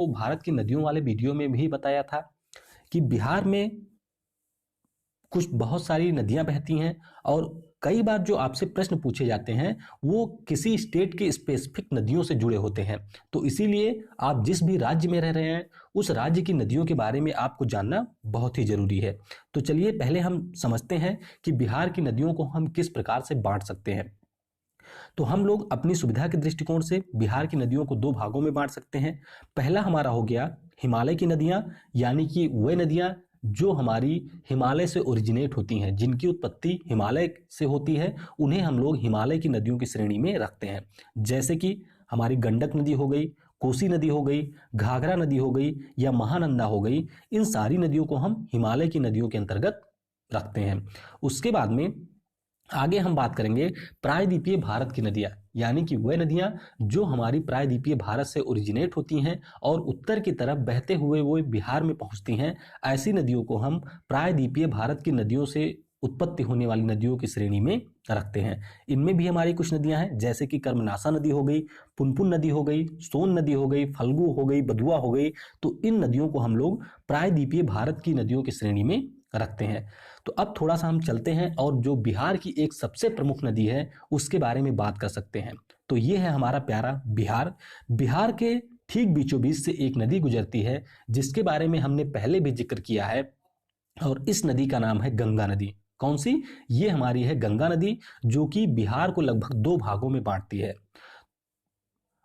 आपको भारत की नदियों वाले वीडियो में भी बताया था कि बिहार में कुछ बहुत सारी नदियां बहती हैं और कई बार जो आपसे प्रश्न पूछे जाते हैं वो किसी स्टेट की स्पेसिफिक नदियों से जुड़े होते हैं। तो इसीलिए आप जिस भी राज्य में रह रहे हैं उस राज्य की नदियों के बारे में आपको जानना बहुत ही जरूरी है। तो चलिए पहले हम समझते हैं कि बिहार की नदियों को हम किस प्रकार से बांट सकते हैं। तो हम लोग अपनी सुविधा के दृष्टिकोण से बिहार की नदियों को दो भागों में बांट सकते हैं। पहला हमारा हो गया हिमालय की नदियां, यानी कि वे नदियां जो हमारी हिमालय से ओरिजिनेट होती हैं, जिनकी उत्पत्ति हिमालय से होती है, उन्हें हम लोग हिमालय की नदियों की श्रेणी में रखते हैं। जैसे कि हमारी गंडक नदी हो गई, कोसी नदी हो गई, घाघरा नदी हो गई या महानंदा हो गई, इन सारी नदियों को हम हिमालय की नदियों के अंतर्गत रखते हैं। उसके बाद में आगे हम बात करेंगे प्रायद्वीपीय भारत की नदियां, यानी कि वह नदियां जो हमारी प्रायद्वीपीय भारत से ओरिजिनेट होती हैं और उत्तर की तरफ बहते हुए वो बिहार में पहुंचती हैं। ऐसी नदियों को हम प्रायद्वीपीय भारत की नदियों से उत्पत्ति होने वाली नदियों की श्रेणी में रखते हैं। इनमें भी हमारी कुछ नदियां हैं, जैसे कि कर्मनाशा नदी हो गई, पुनपुन नदी हो गई, सोन नदी हो गई, फल्गु हो गई, बदुआ हो गई। तो इन नदियों को हम लोग प्रायद्वीपीय भारत की नदियों की श्रेणी में रखते हैं। तो अब थोड़ा सा हम चलते हैं और जो बिहार की एक सबसे प्रमुख नदी है उसके बारे में बात कर सकते हैं। तो ये है हमारा प्यारा बिहार। बिहार के ठीक बीचों बीच से एक नदी गुजरती है जिसके बारे में हमने पहले भी जिक्र किया है, और इस नदी का नाम है गंगा नदी। कौन सी? ये हमारी है गंगा नदी, जो कि बिहार को लगभग दो भागों में बांटती है।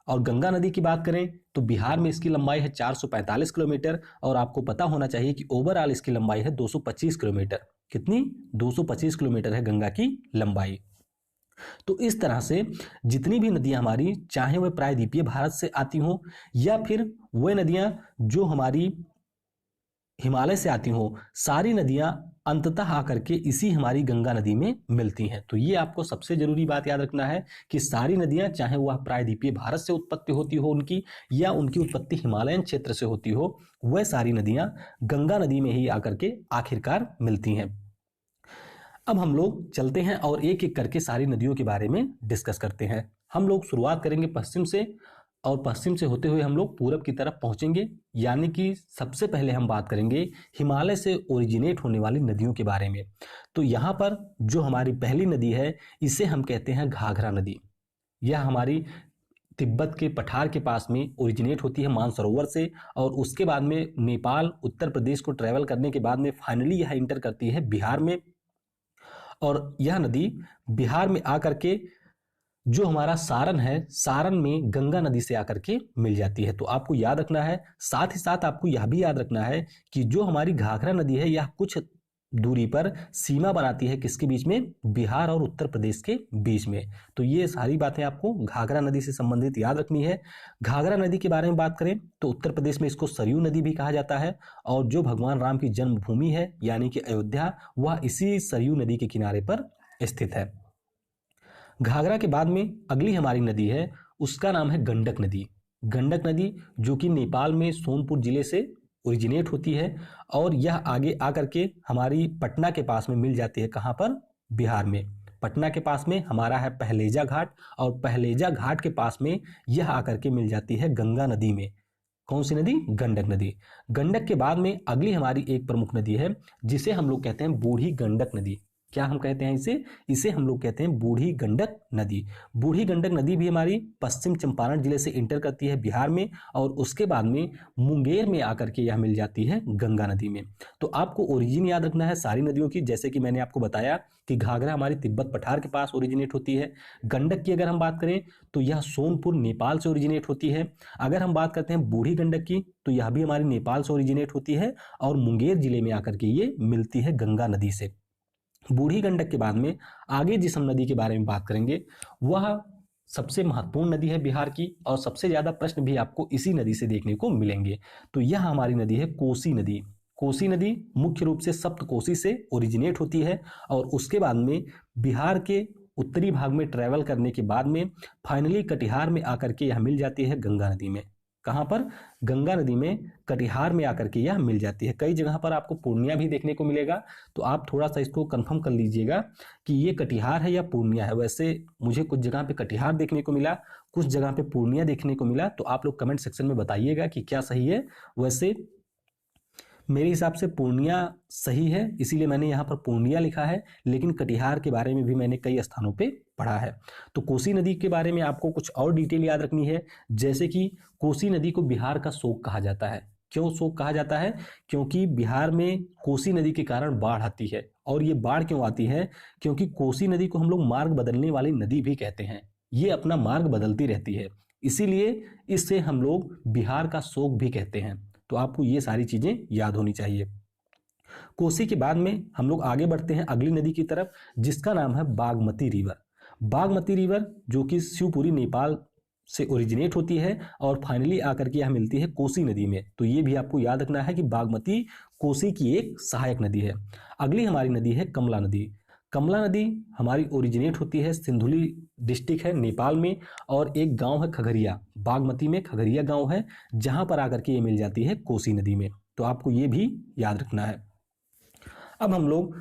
और गंगा नदी की बात करें तो बिहार में इसकी लंबाई है 445 किलोमीटर, और आपको पता होना चाहिए कि ओवरऑल इसकी लंबाई है 225 किलोमीटर। कितनी? 225 किलोमीटर है गंगा की लंबाई। तो इस तरह से जितनी भी नदियां हमारी, चाहे वह प्रायद्वीपीय भारत से आती हों या फिर वह नदियां जो हमारी हिमालय से आती हो, सारी नदियां अंततः आकर के इसी हमारी गंगा नदी में मिलती हैं। तो ये आपको सबसे जरूरी बात याद रखना है कि सारी नदियां, चाहे वह प्रायद्वीपीय भारत से उत्पत्ति होती हो उनकी या उनकी उत्पत्ति हिमालयन क्षेत्र से होती हो, वह सारी नदियां गंगा नदी में ही आकर के आखिरकार मिलती हैं। अब हम लोग चलते हैं और एक एक करके सारी नदियों के बारे में डिस्कस करते हैं। हम लोग शुरुआत करेंगे पश्चिम से, और पश्चिम से होते हुए हम लोग पूरब की तरफ पहुंचेंगे। यानी कि सबसे पहले हम बात करेंगे हिमालय से ओरिजिनेट होने वाली नदियों के बारे में। तो यहाँ पर जो हमारी पहली नदी है इसे हम कहते हैं घाघरा नदी। यह हमारी तिब्बत के पठार के पास में ओरिजिनेट होती है मानसरोवर से, और उसके बाद में नेपाल, उत्तर प्रदेश को ट्रेवल करने के बाद में फाइनली यह इंटर करती है बिहार में। और यह नदी बिहार में आकर के जो हमारा सारण है, सारण में गंगा नदी से आकर के मिल जाती है। तो आपको याद रखना है, साथ ही साथ आपको यह भी याद रखना है कि जो हमारी घाघरा नदी है यह कुछ दूरी पर सीमा बनाती है किसके बीच में? बिहार और उत्तर प्रदेश के बीच में। तो ये सारी बातें आपको घाघरा नदी से संबंधित याद रखनी है। घाघरा नदी के बारे में बात करें तो उत्तर प्रदेश में इसको सरयू नदी भी कहा जाता है, और जो भगवान राम की जन्मभूमि है यानी कि अयोध्या, वह इसी सरयू नदी के किनारे पर स्थित है। घाघरा के बाद में अगली हमारी नदी है, उसका नाम है गंडक नदी। गंडक नदी जो कि नेपाल में सोनपुर जिले से ओरिजिनेट होती है, और यह आगे आकर के हमारी पटना के पास में मिल जाती है। कहाँ पर? बिहार में। पटना के पास में हमारा है पहलेजा घाट, और पहलेजा घाट के पास में यह आकर के मिल जाती है गंगा नदी में। कौन सी नदी? गंडक नदी। गंडक के बाद में अगली हमारी एक प्रमुख नदी है जिसे हम लोग कहते हैं बूढ़ी गंडक नदी। क्या हम कहते हैं इसे हम लोग कहते हैं बूढ़ी गंडक नदी। बूढ़ी गंडक नदी भी हमारी पश्चिम चंपारण जिले से इंटर करती है बिहार में, और उसके बाद में मुंगेर में आकर के यह मिल जाती है गंगा नदी में। तो आपको ओरिजिन याद रखना है सारी नदियों की। जैसे कि मैंने आपको बताया कि घाघरा हमारी तिब्बत पठार के पास ओरिजिनेट होती है। गंडक की अगर हम बात करें तो यह सोनपुर नेपाल से ओरिजिनेट होती है। अगर हम बात करते हैं बूढ़ी गंडक की तो यह भी हमारी नेपाल से ओरिजिनेट होती है, और मुंगेर जिले में आकर के ये मिलती है गंगा नदी से। बूढ़ी गंडक के बाद में आगे जिस हम नदी के बारे में बात करेंगे वह सबसे महत्वपूर्ण नदी है बिहार की, और सबसे ज्यादा प्रश्न भी आपको इसी नदी से देखने को मिलेंगे। तो यह हमारी नदी है कोसी नदी। कोसी नदी मुख्य रूप से सप्तकोसी से ओरिजिनेट होती है, और उसके बाद में बिहार के उत्तरी भाग में ट्रेवल करने के बाद में फाइनली कटिहार में आकर के यह मिल जाती है गंगा नदी में। कहाँ पर? गंगा नदी में कटिहार में आकर के यह मिल जाती है। कई जगह पर आपको पूर्णिया भी देखने को मिलेगा, तो आप थोड़ा सा इसको कंफर्म कर लीजिएगा कि ये कटिहार है या पूर्णिया है। वैसे मुझे कुछ जगह पे कटिहार देखने को मिला, कुछ जगह पे पूर्णिया देखने को मिला, तो आप लोग कमेंट सेक्शन में बताइएगा कि क्या सही है। वैसे मेरे हिसाब से पूर्णिया सही है, इसीलिए मैंने यहाँ पर पूर्णिया लिखा है, लेकिन कटिहार के बारे में भी मैंने कई स्थानों पे पढ़ा है। तो कोसी नदी के बारे में आपको कुछ और डिटेल याद रखनी है, जैसे कि कोसी नदी को बिहार का शोक कहा जाता है। क्यों शोक कहा जाता है? क्योंकि बिहार में कोसी नदी के कारण बाढ़ आती है। और ये बाढ़ क्यों आती है? क्योंकि कोसी नदी को हम लोग मार्ग बदलने वाली नदी भी कहते हैं। ये अपना मार्ग बदलती रहती है, इसीलिए इससे हम लोग बिहार का शोक भी कहते हैं। तो आपको ये सारी चीजें याद होनी चाहिए। कोसी के बाद में हम लोग आगे बढ़ते हैं अगली नदी की तरफ, जिसका नाम है बागमती रिवर। बागमती रिवर जो कि शिवपुरी नेपाल से ओरिजिनेट होती है और फाइनली आकर के यह मिलती है कोसी नदी में। तो ये भी आपको याद रखना है कि बागमती कोसी की एक सहायक नदी है। अगली हमारी नदी है कमला नदी। कमला नदी हमारी ओरिजिनेट होती है सिंधुली डिस्ट्रिक्ट है नेपाल में, और एक गांव है खगड़िया, बागमती में खगड़िया गांव है, जहां पर आकर के ये मिल जाती है कोसी नदी में। तो आपको ये भी याद रखना है। अब हम लोग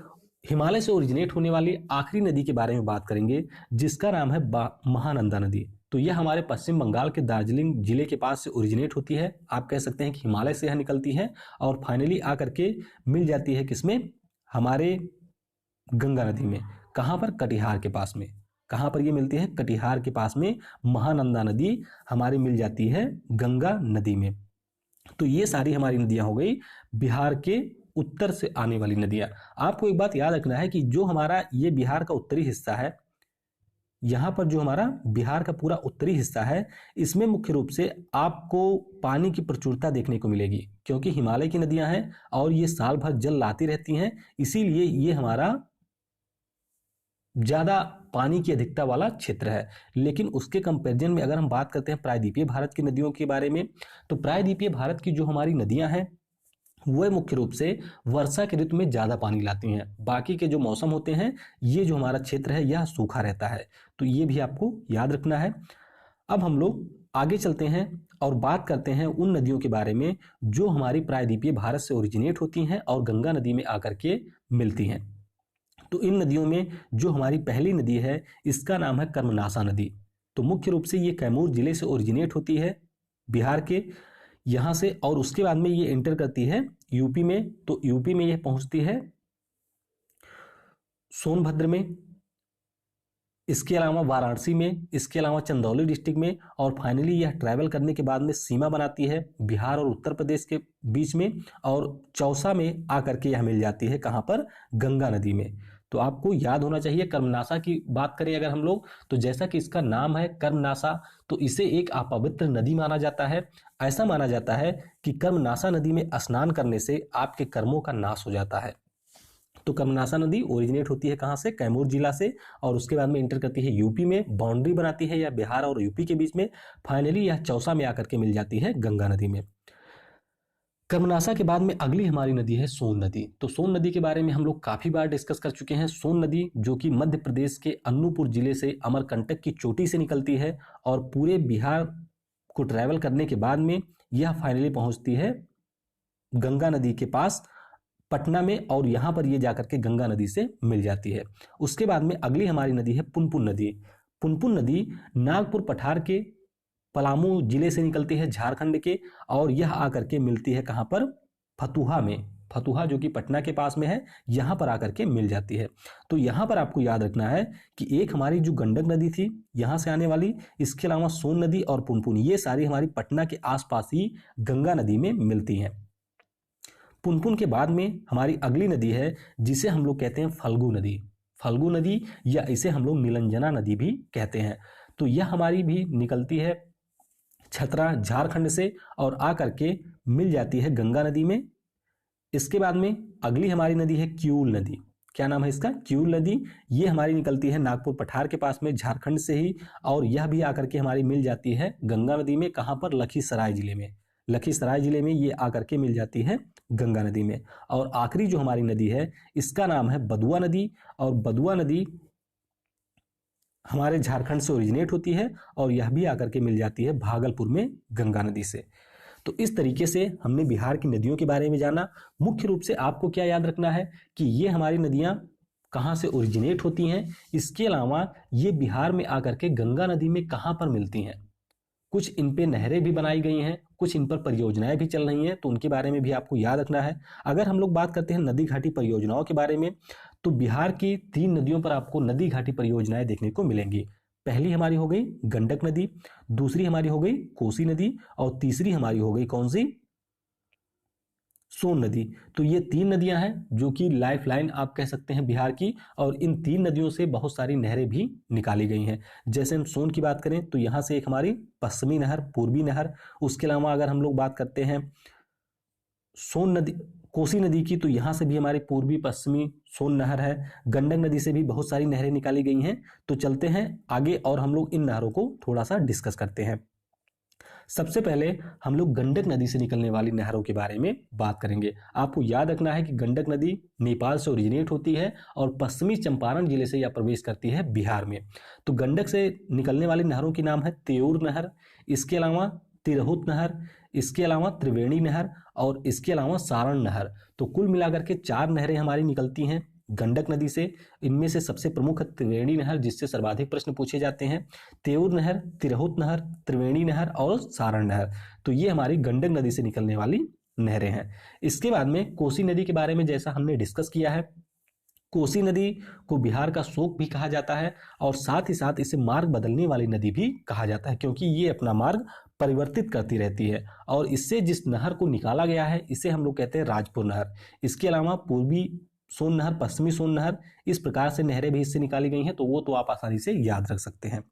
हिमालय से ओरिजिनेट होने वाली आखिरी नदी के बारे में बात करेंगे, जिसका नाम है महानंदा नदी। तो यह हमारे पश्चिम बंगाल के दार्जिलिंग जिले के पास से ओरिजिनेट होती है। आप कह सकते हैं कि हिमालय से यह निकलती है और फाइनली आकर के मिल जाती है किसमें? हमारे गंगा नदी में। कहाँ पर? कटिहार के पास में। कहाँ पर ये मिलती है? कटिहार के पास में महानंदा नदी हमारी मिल जाती है गंगा नदी में। तो ये सारी हमारी नदियां हो गई बिहार के उत्तर से आने वाली नदियां। आपको एक बात याद रखना है कि जो हमारा ये बिहार का उत्तरी हिस्सा है, यहाँ पर जो हमारा बिहार का पूरा उत्तरी हिस्सा है, इसमें मुख्य रूप से आपको पानी की प्रचुरता देखने को मिलेगी, क्योंकि हिमालय की नदियां हैं और ये साल भर जल लाती रहती हैं, इसीलिए ये हमारा ज्यादा पानी की अधिकता वाला क्षेत्र है। लेकिन उसके कंपैरिजन में अगर हम बात करते हैं प्रायद्वीपीय भारत की नदियों के बारे में, तो प्रायद्वीपीय भारत की जो हमारी नदियां हैं वह मुख्य रूप से वर्षा के ऋतु में ज्यादा पानी लाती हैं। बाकी के जो मौसम होते हैं, ये जो हमारा क्षेत्र है यह सूखा रहता है। तो ये भी आपको याद रखना है। अब हम लोग आगे चलते हैं और बात करते हैं उन नदियों के बारे में जो हमारी प्रायद्वीपीय भारत से ओरिजिनेट होती हैं और गंगा नदी में आकर के मिलती हैं। तो इन नदियों में जो हमारी पहली नदी है, इसका नाम है कर्मनाशा नदी। तो मुख्य रूप से ये कैमूर जिले से ओरिजिनेट होती है बिहार के यहाँ से, और उसके बाद में ये एंटर करती है यूपी में। तो यूपी में ये पहुंचती है सोनभद्र में, इसके अलावा वाराणसी में, इसके अलावा चंदौली डिस्ट्रिक्ट में, और फाइनली यह ट्रैवल करने के बाद में सीमा बनाती है बिहार और उत्तर प्रदेश के बीच में, और चौसा में आकर के यह मिल जाती है कहाँ पर? गंगा नदी में। तो आपको याद होना चाहिए। कर्मनाशा की बात करें अगर हम लोग, तो जैसा कि इसका नाम है कर्मनाशा, तो इसे एक अपवित्र नदी माना जाता है। ऐसा माना जाता है कि कर्मनाशा नदी में स्नान करने से आपके कर्मों का नाश हो जाता है। तो कर्मनाशा नदी ओरिजिनेट होती है कहाँ से? कैमूर जिला से, और उसके बाद में इंटर करती है यूपी में, बाउंड्री बनाती है या बिहार और यूपी के बीच में। फाइनली यह चौसा में आकर के मिल जाती है गंगा नदी में। कर्मनाशा के बाद में अगली हमारी नदी है सोन नदी। तो सोन नदी के बारे में हम लोग काफी बार डिस्कस कर चुके हैं। सोन नदी जो कि मध्य प्रदेश के अनूपपुर जिले से अमरकंटक की चोटी से निकलती है और पूरे बिहार को ट्रैवल करने के बाद में यह फाइनली पहुंचती है गंगा नदी के पास पटना में, और यहां पर ये जाकर के गंगा नदी से मिल जाती है। उसके बाद में अगली हमारी नदी है पुनपुन नदी। पुनपुन नदी नागपुर पठार के पलामू जिले से निकलती है झारखंड के, और यह आकर के मिलती है कहां पर? फतुहा में। फतुहा जो कि पटना के पास में है, यहां पर आकर के मिल जाती है। तो यहां पर आपको याद रखना है कि एक हमारी जो गंडक नदी थी यहां से आने वाली, इसके अलावा सोन नदी और पुनपुन, ये सारी हमारी पटना के आसपास ही गंगा नदी में मिलती हैं। पुनपुन के बाद में हमारी अगली नदी है जिसे हम लोग कहते हैं फल्गु नदी। फल्गु नदी या इसे हम लोग नीलंजना नदी भी कहते हैं। तो यह हमारी भी निकलती है छतरा झारखंड से और आकर के मिल जाती है गंगा नदी में। इसके बाद में अगली हमारी नदी है क्यूल नदी। क्या नाम है इसका? क्यूल नदी। ये हमारी निकलती है नागपुर पठार के पास में झारखंड से ही, और यह भी आकर के हमारी मिल जाती है गंगा नदी में। कहाँ पर? लखीसराय जिले में। लखीसराय जिले में ये आकर के मिल जाती है गंगा नदी में। और आखिरी जो हमारी नदी है इसका नाम है बदुआ नदी। और बदुआ नदी हमारे झारखंड से ओरिजिनेट होती है और यह भी आकर के मिल जाती है भागलपुर में गंगा नदी से। तो इस तरीके से हमने बिहार की नदियों के बारे में जाना। मुख्य रूप से आपको क्या याद रखना है कि ये हमारी नदियां कहाँ से ओरिजिनेट होती हैं, इसके अलावा ये बिहार में आकर के गंगा नदी में कहाँ पर मिलती हैं। कुछ इन पे नहरें भी बनाई गई हैं, कुछ इन पर परियोजनाएं भी चल रही हैं, तो उनके बारे में भी आपको याद रखना है। अगर हम लोग बात करते हैं नदी घाटी परियोजनाओं के बारे में, तो बिहार की 3 नदियों पर आपको नदी घाटी परियोजनाएं देखने को मिलेंगी। पहली हमारी हो गई गंडक नदी, दूसरी हमारी हो गई कोसी नदी और तीसरी हमारी हो गई कौन सी, सोन नदी। तो ये 3 नदियां हैं जो कि लाइफ लाइन आप कह सकते हैं बिहार की, और इन 3 नदियों से बहुत सारी नहरें भी निकाली गई हैं। जैसे हम सोन की बात करें तो यहाँ से एक हमारी पश्चिमी नहर, पूर्वी नहर, उसके अलावा अगर हम लोग बात करते हैं सोन नदी, कोसी नदी की, तो यहाँ से भी हमारी पूर्वी पश्चिमी सोन नहर है। गंडक नदी से भी बहुत सारी नहरें निकाली गई हैं। तो चलते हैं आगे और हम लोग इन नहरों को थोड़ा सा डिस्कस करते हैं। सबसे पहले हम लोग गंडक नदी से निकलने वाली नहरों के बारे में बात करेंगे। आपको याद रखना है कि गंडक नदी नेपाल से ओरिजिनेट होती है और पश्चिमी चंपारण जिले से यह प्रवेश करती है बिहार में। तो गंडक से निकलने वाली नहरों के नाम है तेऊर नहर, इसके अलावा तिरहुत नहर, इसके अलावा त्रिवेणी नहर और इसके अलावा सारण नहर। तो कुल मिलाकर के 4 नहरें हमारी निकलती हैं गंडक नदी से। इनमें से सबसे प्रमुख है त्रिवेणी नहर, जिससे सर्वाधिक प्रश्न पूछे जाते हैं। तेऊर नहर, तिरहुत नहर, त्रिवेणी नहर और सारण नहर, तो ये हमारी गंडक नदी से निकलने वाली नहरें हैं। इसके बाद में कोसी नदी के बारे में जैसा हमने डिस्कस किया है, कोसी नदी को बिहार का शोक भी कहा जाता है और साथ ही साथ इसे मार्ग बदलने वाली नदी भी कहा जाता है, क्योंकि ये अपना मार्ग परिवर्तित करती रहती है। और इससे जिस नहर को निकाला गया है इसे हम लोग कहते हैं राजपुर नहर। इसके अलावा पूर्वी सोन नहर, पश्चिमी सोन नहर, इस प्रकार से नहरें भी इससे निकाली गई हैं, तो वो तो आप आसानी से याद रख सकते हैं।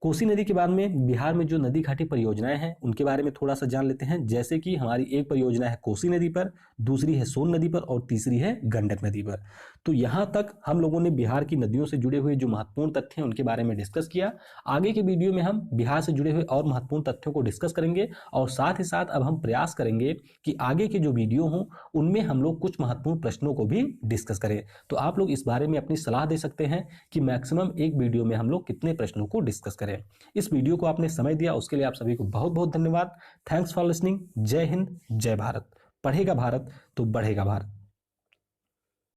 कोसी नदी के बाद में बिहार में जो नदी घाटी परियोजनाएं हैं उनके बारे में थोड़ा सा जान लेते हैं। जैसे कि हमारी एक परियोजना है कोसी नदी पर, दूसरी है सोन नदी पर और तीसरी है गंडक नदी पर। तो यहाँ तक हम लोगों ने बिहार की नदियों से जुड़े हुए जो महत्वपूर्ण तथ्य हैं उनके बारे में डिस्कस किया। आगे के वीडियो में हम बिहार से जुड़े हुए और महत्वपूर्ण तथ्यों को डिस्कस करेंगे और साथ ही साथ अब हम प्रयास करेंगे कि आगे के जो वीडियो हों उनमें हम लोग कुछ महत्वपूर्ण प्रश्नों को भी डिस्कस करें। तो आप लोग इस बारे में अपनी सलाह दे सकते हैं कि मैक्सिमम एक वीडियो में हम लोग कितने प्रश्नों को डिस्कस करें। इस वीडियो को आपने समय दिया उसके लिए आप सभी को बहुत बहुत धन्यवाद। Thanks for listening. जय हिंद, जय भारत। पढ़ेगा भारत तो बढ़ेगा भारत।